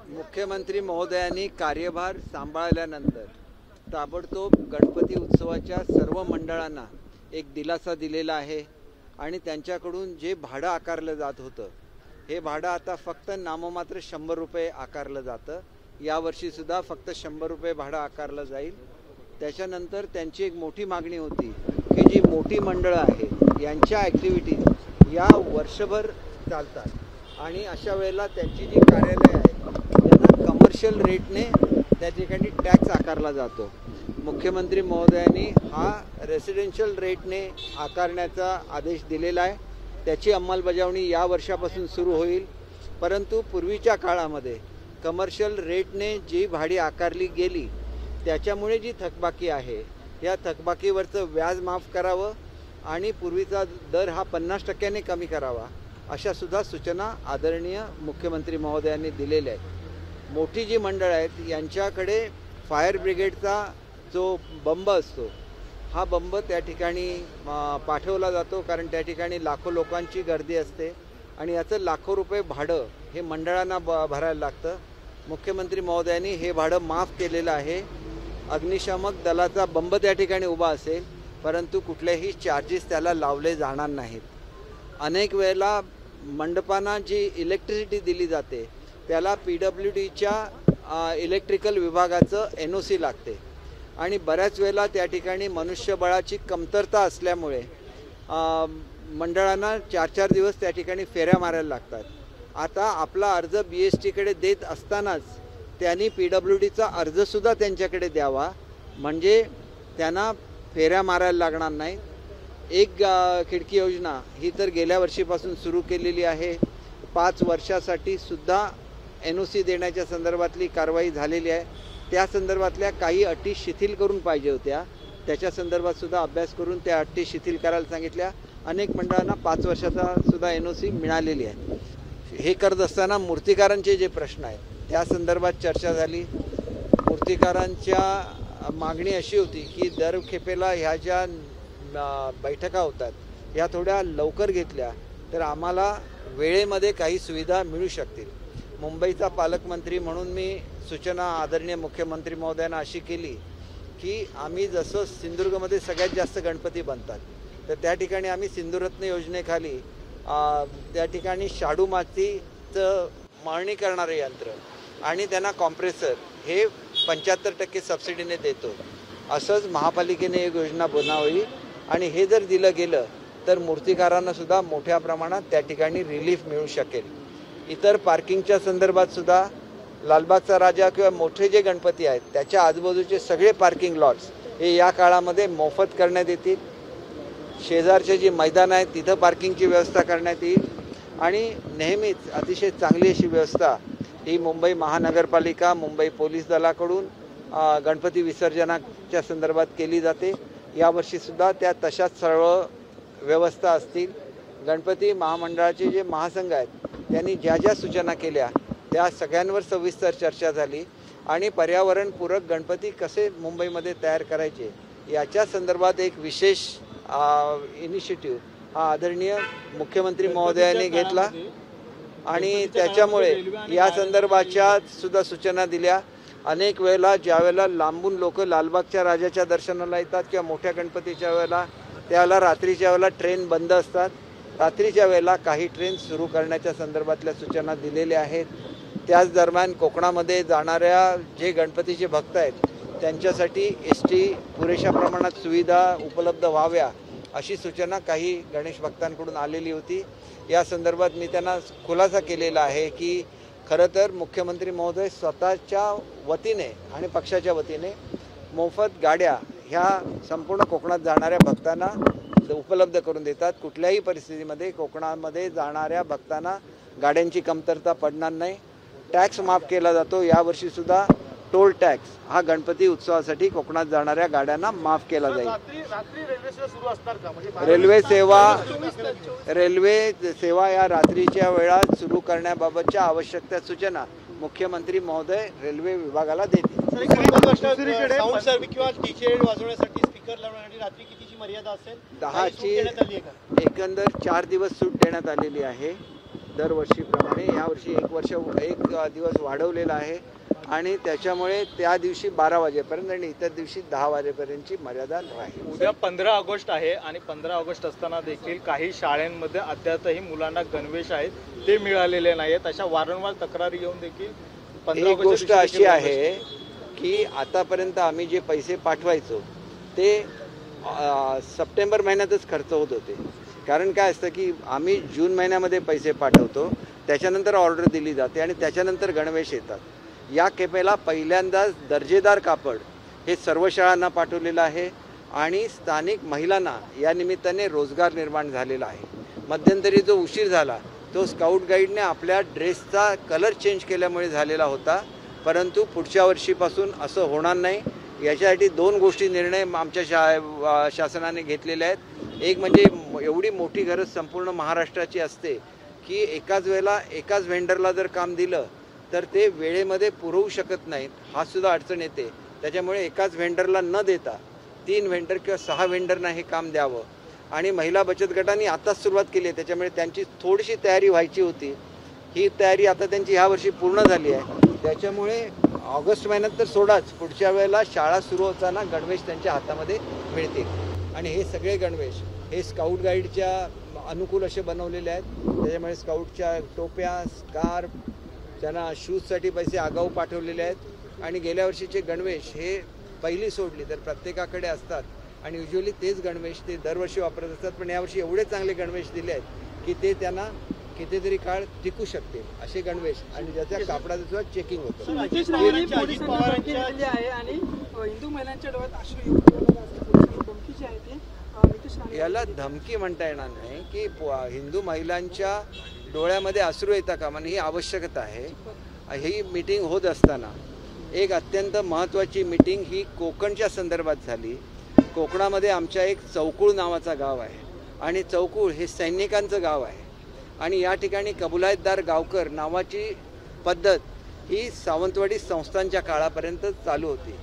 मुख्यमंत्री महोदयांनी कार्यभार सांभाळल्यानंतर ताबडतोब गणपती उत्सवाच्या सर्व मंडळांना एक दिलासा दिलेला आहे आणि त्यांच्याकडून जे भाडं आकारलं जात होतं हे भाडं आता फक्त नाममात्र 100 रुपये आकारलं जातं। यावर्षी सुद्धा फक्त 100 रुपये भाडं आकारलं जाईल। त्याच्यानंतर त्यांची एक मोठी मागणी होती की जी मोठी मंडळं आहेत यांच्या ॲक्टिव्हिटीज या वर्षभर चालतात आणि अशा वेळेला त्यांची जी कार्यालय आहेत त्यांना कमर्शियल रेटने त्या ठिकाणी टॅक्स आकारला जातो। मुख्यमंत्री महोदयांनी हा रेसिडेन्शियल रेटने आकारण्याचा आदेश दिलेला आहे। त्याची अंमलबजावणी या वर्षापासून सुरू होईल। परंतु पूर्वीच्या काळामध्ये कमर्शियल रेटने जी भाडी आकारली गेली त्याच्यामुळे जी थकबाकी आहे या थकबाकीवरचं व्याज माफ करावं आणि पूर्वीचा दर हा 50% कमी करावा अशा सुद्धा सूचना आदरणीय मुख्यमंत्री महोदयांनी दिलेल्या आहेत। मोठी जी मंडळ आहेत यांच्याकडे फायर ब्रिगेडचा जो बंब असतो हा बंब त्या ठिकाणी पाठवला जातो, कारण त्या ठिकाणी लाखो लोकांची गर्दी असते आणि याचं लाखो रुपये भाडं हे मंडळांना भरायला लागतं। मुख्यमंत्री महोदयांनी हे भाडं माफ केलेलं आहे। अग्निशामक दलाचा बंब त्या ठिकाणी उभा असेल परंतु कुठलेही चार्जेस त्याला लावले जाणार नाहीत। अनेक वेळेला मंडपांना जी इलेक्ट्रिसिटी दिली जाते त्याला PWDच्या इलेक्ट्रिकल विभागाचं NOC लागते आणि बऱ्याच वेळेला त्या ठिकाणी मनुष्यबळाची कमतरता असल्यामुळे मंडळांना 4-4 दिवस त्या ठिकाणी फेऱ्या मारायला लागतात। आता आपला अर्ज BSTकडे देत असतानाच त्यांनी PWDचा अर्जसुद्धा त्यांच्याकडे द्यावा म्हणजे त्यांना फेऱ्या मारायला लागणार नाही। एक खिडकी योजना ही तर गेल्या वर्षीपासून सुरू केलेली आहे। 5 वर्षासाठी सुद्धा NOC देण्याच्या संदर्भातली कारवाई झालेली आहे। त्या संदर्भातल्या काही अटी शिथिल करून पाहिजे होत्या, त्याच्या संदर्भात सुद्धा अभ्यास करून त्या अटी शिथिल करायला सांगितल्या। अनेक मंडळांना 5 वर्षाचा सुद्धा NOC मिळालेली आहे। हे करत असताना मूर्तिकारांचे जे प्रश्न आहेत त्या संदर्भात चर्चा झाली। मूर्तिकारांच्या मागणी अशी होती की दर खेपेला ह्या ज्या बैठका होतात या थोड्या लवकर घेतल्या तर आम्हाला वेळेमध्ये काही सुविधा मिळू शकतील। मुंबईचा पालकमंत्री म्हणून मी सूचना आदरणीय मुख्यमंत्री महोदयांना अशी केली की आम्ही जसं सिंधुदुर्गमध्ये सगळ्यात जास्त गणपती बनतात तर त्या ठिकाणी आम्ही सिंधुरत्न योजनेखाली त्या ठिकाणी शाडू मातीचं मळणी करणारे यंत्र आणि त्यांना कॉम्प्रेसर हे 75% सबसिडीने देतो। असंच महापालिकेने एक योजना बनावी आणि हे जर दिलं गेलं तर मूर्तिकारांना सुद्धा मोठ्या प्रमाणात त्या ठिकाणी रिलीफ मिळू शकेल। इतर पार्किंगच्या संदर्भात सुद्धा लालबागचा राजा किंवा मोठे जे गणपती आहेत त्याच्या आजूबाजूचे सगळे पार्किंग लॉट्स हे या काळामध्ये मोफत करण्यात येतील। शेजारचे जे मैदान आहेत तिथं पार्किंगची व्यवस्था करण्यात येईल आणि नेहमीच अतिशय चांगली अशी व्यवस्था ही मुंबई महानगरपालिका मुंबई पोलीस दलाकडून गणपती विसर्जनाच्या संदर्भात केली जाते। यावर्षी सुद्धा त्या तशाच सर्व व्यवस्था असतील। गणपती महामंडळाचे जे महासंघ आहेत त्यांनी ज्या ज्या सूचना केल्या त्या सगळ्यांवर सविस्तर चर्चा झाली आणि पर्यावरणपूरक गणपती कसे मुंबईमध्ये तयार करायचे याच्या संदर्भात एक विशेष इनिशिएटिव्ह हा आदरणीय मुख्यमंत्री महोदयांनी घेतला आणि त्याच्यामुळे या संदर्भाच्या सुद्धा सूचना दिल्या। अनेक वेळेला ज्यावेळेला लांबून लोक लालबागच्या राजाच्या दर्शनाला येतात किंवा मोठ्या गणपतीच्या वेळेला त्यावेळेला रात्रीच्या वेळेला ट्रेन बंद असतात। रात्रीच्या वेळेला काही ट्रेन सुरू करण्याच्या संदर्भातल्या सूचना दिलेल्या आहेत। त्याच दरम्यान कोकणामध्ये जाणाऱ्या जे गणपतीचे भक्त आहेत त्यांच्यासाठी ST पुरेशा प्रमाणात सुविधा उपलब्ध व्हाव्या अशी सूचना काही गणेश भक्तांकडून आलेली होती। या संदर्भात मी त्यांना खुलासा केलेला आहे की खरं तर मुख्यमंत्री महोदय स्वतःच्या वतीने आणि पक्षाच्या वतीने मोफत गाड्या ह्या संपूर्ण कोकणात जाणाऱ्या भक्तांना उपलब्ध करून देतात। कुठल्याही परिस्थितीमध्ये कोकणामध्ये जाणाऱ्या भक्तांना गाड्यांची कमतरता पडणार नाही। टॅक्स माफ केला जातो। यावर्षी सुद्धा टोल टॅक्स हा गणपती उत्सवासाठी कोकणात जाणाऱ्या गाड्यांना माफ केला जाईल। रेल्वे सेवा या रात्रीच्या वेळात सुरू करण्याबाबतच्या आवश्यक त्या सूचना मुख्यमंत्री महोदय रेल्वे विभागाला देतील। एकंदर 4 दिवस सूट देण्यात आलेली आहे। दरवर्षीप्रमाणे यावर्षी एक दिवस वाढवलेला आहे आणि त्याच्यामुळे त्या दिवशी 12 वाजेपर्यंत आणि इतर दिवशी 10 वाजेपर्यंतची मर्यादा राहील. उद्या 15 ऑगस्ट आहे आणि 15 ऑगस्ट असताना देखील काही शाळांमध्ये अद्यापही मुलांना गणवेश आहेत ते मिळालेले नाहीत. अशा वारंवार तक्रारी येऊन देखील 15 एक गोष्ट अशी आहे की आतापर्यंत आम्ही जे पैसे पाठवायचो ते सप्टेंबर महिन्यातच खर्च होत होते. कारण काय असतं की आम्ही जून महिन्यामध्ये पैसे पाठवतो, त्याच्यानंतर ऑर्डर दिली जाते आणि त्याच्यानंतर गणवेश येतात. या खेपेला पहिल्यांदाच दर्जेदार कापड हे सर्व शाळांना पाठवलेलं आहे आणि स्थानिक महिलांना या निमित्ताने रोजगार निर्माण झालेला आहे. मध्यंतरी जो उशीर झाला तो स्काउट गाईडने आपल्या ड्रेसचा कलर चेंज केल्यामुळे झालेला होता, परंतु पुढच्या वर्षीपासून असं होणार नाही. याच्यासाठी 2 गोष्टी निर्णय आमच्या शासनाने घेतलेले आहेत. एक म्हणजे एवढी मोठी गरज संपूर्ण महाराष्ट्राची असते की एकाच वेळेला एकाच व्हेंडरला जर काम दिलं तर ते वेळेमध्ये पुरवू शकत नाहीत, हा सुद्धा अडचण येते. त्याच्यामुळे एकाच व्हेंडरला न देता 3 व्हेंडर किंवा 6 व्हेंडरना हे काम द्यावं. आणि महिला बचत गटांनी आताच सुरुवात केली आहे, त्याच्यामुळे त्यांची थोडीशी तयारी व्हायची होती. ही तयारी आता त्यांची ह्या वर्षी पूर्ण झाली आहे. त्याच्यामुळे ऑगस्ट महिन्यात तर सोडाच, पुढच्या वेळेला शाळा सुरू होताना गणवेश त्यांच्या हातामध्ये मिळतील. आणि हे सगळे गणवेश हे स्काउट गाईडच्या अनुकूल असे बनवलेले आहेत. त्याच्यामुळे स्काउटच्या टोप्या, स्कार्फ, त्यांना शूजसाठी पैसे आगाऊ पाठवलेले आहेत. आणि गेल्या वर्षीचे गणवेश हे पहिली सोडली तर प्रत्येकाकडे असतात आणि युजली तेच गणवेश ते दरवर्षी वापरत असतात. पण यावर्षी एवढे चांगले गणवेश दिले आहेत की ते त्यांना कितीतरी काळ टिकू शकते असे गणवेश आणि ज्याच्या कापडाचं सुद्धा चेकिंग होतं. हिंदू महिलांच्या डोळ्यात अश्रू धमकी जी आहे ती याला धमकी म्हणता येणार नाही की हिंदू महिलांच्या डोळ्यामध्ये अश्रू येता कामा नये, ही आवश्यकता आहे. ही मीटिंग होत असताना एक अत्यंत महत्त्वाची मीटिंग ही कोकणच्या संदर्भात झाली. कोकणामध्ये आमच्या एक चौकुळ नावाचा गाव आहे आणि चौकुळ हे सैनिकांचं गाव आहे आणि या ठिकाणी कबुलायतदार गावकर नावाची पद्धत ही सावंतवाडी संस्थांच्या काळापर्यंत चालू होती.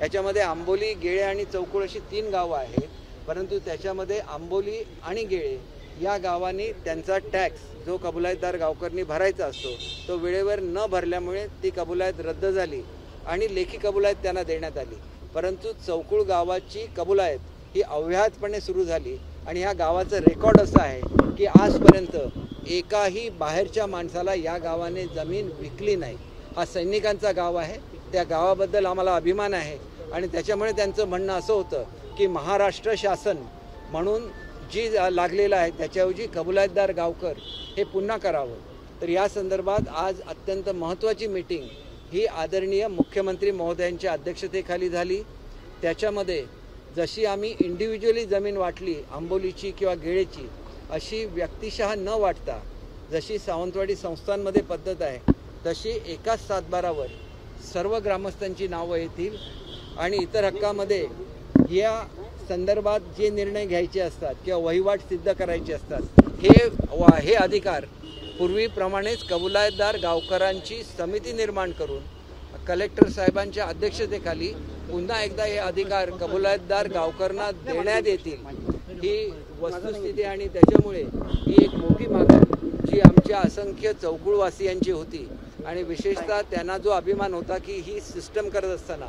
याच्यामध्ये आंबोली, गेळे आणि चौकुळ अशी 3 गावं आहेत, परंतु त्याच्यामध्ये आंबोली आणि गेळे या गावांनी त्यांचा टॅक्स जो कबुलायतदार गावकरनी भरायचा असतो तो वेळेवर न भरल्यामुळे ती कबुलायत रद्द झाली आणि लेखी कबुलायत त्यांना देण्यात आली. परंतु चौकुळ गावाची कबुलायत ही अव्याहतपणे सुरू झाली आणि ह्या गावाचं रेकॉर्ड असं आहे की आजपर्यंत एकाही बाहेरच्या माणसाला या गावाने जमीन विकली नाही. हा सैनिकांचा गाव आहे, त्या गावाबद्दल आम्हाला अभिमान आहे आणि त्याच्यामुळे त्यांचं म्हणणं असं होतं की महाराष्ट्र शासन म्हणून जी लागलेलं आहे त्याच्याऐवजी कबुलायतदार गावकर हे पुन्हा करावं. तर या संदर्भात आज अत्यंत महत्त्वाची मीटिंग ही आदरणीय मुख्यमंत्री महोदयांच्या अध्यक्षतेखाली झाली. त्याच्यामध्ये जशी आम्ही इंडिव्हिज्युअली जमीन वाटली आंबोलीची किंवा गेळेची अशी व्यक्तिशः न वाटता जशी सावंतवाडी संस्थांमध्ये पद्धत आहे तशी एकाच सातबारावर सर्व ग्रामस्थांची नावं येतील आणि इतर हक्कामध्ये या संदर्भात जे निर्णय घ्यायचे असतात किंवा वहिवाट सिद्ध करायचे असतात हे अधिकार पूर्वीप्रमाणेच कबुलायतदार गावकरांची समिती निर्माण करून कलेक्टर साहेबांच्या अध्यक्षतेखाली पुन्हा एकदा हे अधिकार कबुलायतदार गावकरांना देण्यात येतील. ही वस्तुस्थिती आणि त्याच्यामुळे ही एक मोठी मागणी जी आमच्या असंख्य चौकुळवासियांची होती आणि विशेषतः त्यांना जो अभिमान होता की ही सिस्टम करत असताना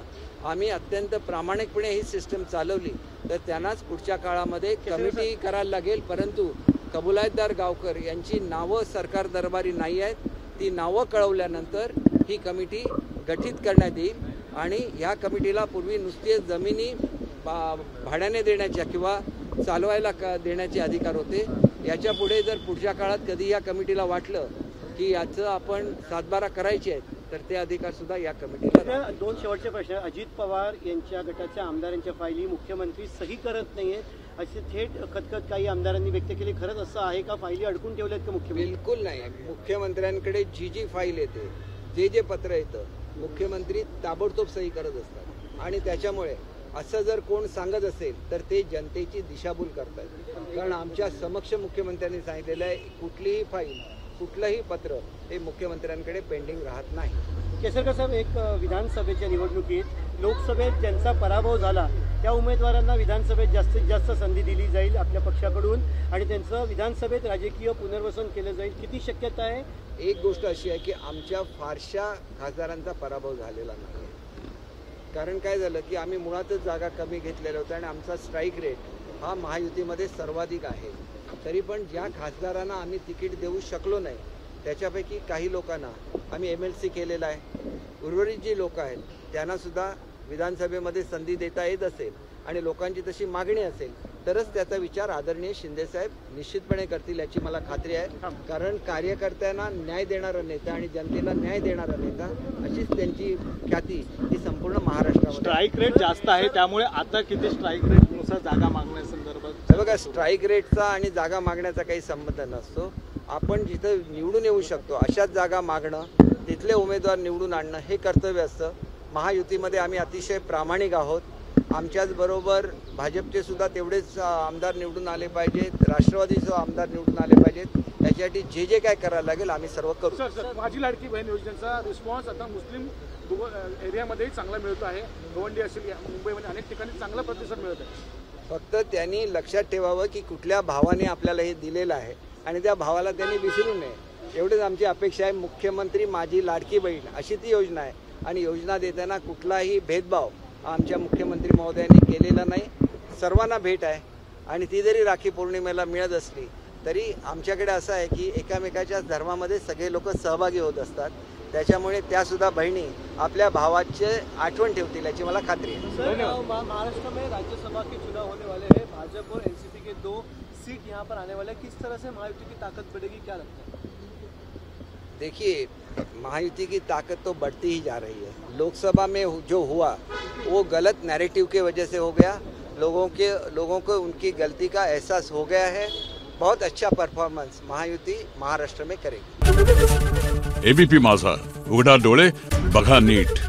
आम्ही अत्यंत प्रामाणिकपणे ही सिस्टम चालवली तर त्यांनाच पुढच्या काळामध्ये कमिटी करायला लागेल. परंतु कबुलायतदार गावकर यांची नावं सरकार दरबारी नाही आहेत. ती नावं कळवल्यानंतर ही कमिटी गठीत करण्यात येईल आणि ह्या कमिटीला पूर्वी नुसते जमिनी भाड्याने देण्याच्या किंवा चालवायला देण्याचे अधिकार होते. याच्या पुढे जर पुढच्या काळात कधी या कमिटीला वाटलं की याचं आपण सातबारा करायचे आहेत तर ते अधिकार सुद्धा या कमिटीला. 2 शेवटचे प्रश्न. अजित पवार यांच्या गटाच्या आमदारांच्या फायली मुख्यमंत्री सही करत नाहीयेत असे थेट खतखत काही आमदारांनी व्यक्त केली. खरंच असं आहे का? फायली अडकून ठेवल्यात का मुख्यमंत्री? बिलकुल नाही. मुख्यमंत्र्यांकडे जी फाईल येते जे पत्र येतं मुख्यमंत्री ताबडतोब सही करत असतात आणि त्याच्यामुळे असं जर कोण सांगत असेल तर ते जनतेची दिशाभूल करतात. कारण आमच्या समक्ष मुख्यमंत्र्यांनी सांगितलेलं आहे कुठलीही फाईल कुठलंही पत्र हे मुख्यमंत्र्यांकडे पेंडिंग राहत नाही. केसरकर साहेब, एक विधानसभेच्या निवडणुकीत लोकसभेत ज्यांचा पराभव झाला त्या उमेदवारांना विधानसभेत जास्तीत जास्त संधी दिली जाईल आपल्या पक्षाकडून आणि त्यांचं विधानसभेत राजकीय पुनर्वसन केलं जाईल. किती शक्यता आहे? एक गोष्ट अशी आहे की आमच्या फारशा खासदारांचा पराभव झालेला नाही. कारण काय झालं की आम्ही मुळातच जागा कमी घेतलेल्या होत्या आणि आमचा स्ट्राईक रेट हा महायुतीमध्ये सर्वाधिक आहे. तरी पण ज्या खासदारांना आम्ही तिकीट देऊ शकलो नाही त्याच्यापैकी काही लोकांना आम्ही MLC केलेला आहे. उर्वरित जी लोक आहेत त्यांनासुद्धा विधानसभेमध्ये संधी देता येत असेल आणि लोकांची तशी मागणी असेल तरच त्याचा विचार आदरणीय शिंदेसाहेब निश्चितपणे करतील याची मला खात्री आहे. कारण कार्यकर्त्यांना न्याय देणारा नेता आणि जनतेला न्याय देणारा नेता अशीच त्यांची ख्याती ही संपूर्ण महाराष्ट्रामध्ये. स्ट्राईक रेट जास्त आहे त्यामुळे आता किती स्ट्राईक रेटनुसार जागा मागण्यासंदर्भात बघा, स्ट्राईक रेटचा आणि जागा मागण्याचा काही संबंध नसतो. आपण जिथं निवडून येऊ शकतो अशाच जागा मागणं, तिथले उमेदवार निवडून आणणं हे कर्तव्य असतं. महायुतीमध्ये आम्ही अतिशय प्रामाणिक आहोत. आमच्याचबरोबर भाजपचे सुद्धा तेवढेच आमदार निवडून आले पाहिजेत, राष्ट्रवादीचे आमदार निवडून आले पाहिजेत. त्याच्यासाठी जे जे काय करायला लागेल आम्ही सर्व करू. सर, माझी लाडकी बहीण योजनेचा रिस्पॉन्स आता मुस्लिम एरियामध्येही चांगला मिळतो आहे. गवंडी असेल, मुंबईमध्ये अनेक ठिकाणी चांगला प्रतिसाद मिळत आहे. फक्त त्यांनी लक्षात ठेवावं की कुठल्या भावाने आपल्याला हे दिलेलं आहे आणि त्या भावाला त्यांनी विसरू नये, एवढीच आमची अपेक्षा आहे. मुख्यमंत्री माझी लाडकी बहीण अशी ती योजना आहे आणि योजना देताना कुठलाही भेदभाव आमच्या मुख्यमंत्री महोदयांनी केलेला नाही. सर्वांना भेट आहे आणि ती जरी राखी पौर्णिमेला मिळत असली तरी आमच्याकडे असं आहे की एकामेकाच्या धर्मामध्ये सगळे लोक सहभागी होत असतात. त्याच्यामुळे त्यासुद्धा बहिणी आपल्या भावाचे आठवण ठेवतील याची मला खात्री आहे. महाराष्ट्र में राज्यसभा के चुनाव होने वाले हैं. भाजपा और NCP के 2 सीट यहाँ पर आने वाले हैं. किस तरह से महायुति की ताकत बढ़ेगी, क्या लगता है? देखिए, महायुति की ताकत तो बढ़ती ही जा रही है. लोकसभा में जो हुआ वो गलत नैरेटिव की वजह से हो गया. लोगों को उनकी गलती का एहसास हो गया है. बहुत अच्छा परफॉर्मेंस महायुति महाराष्ट्र में करेगी. ABP माझा, उघडा डोळे बघा नीट.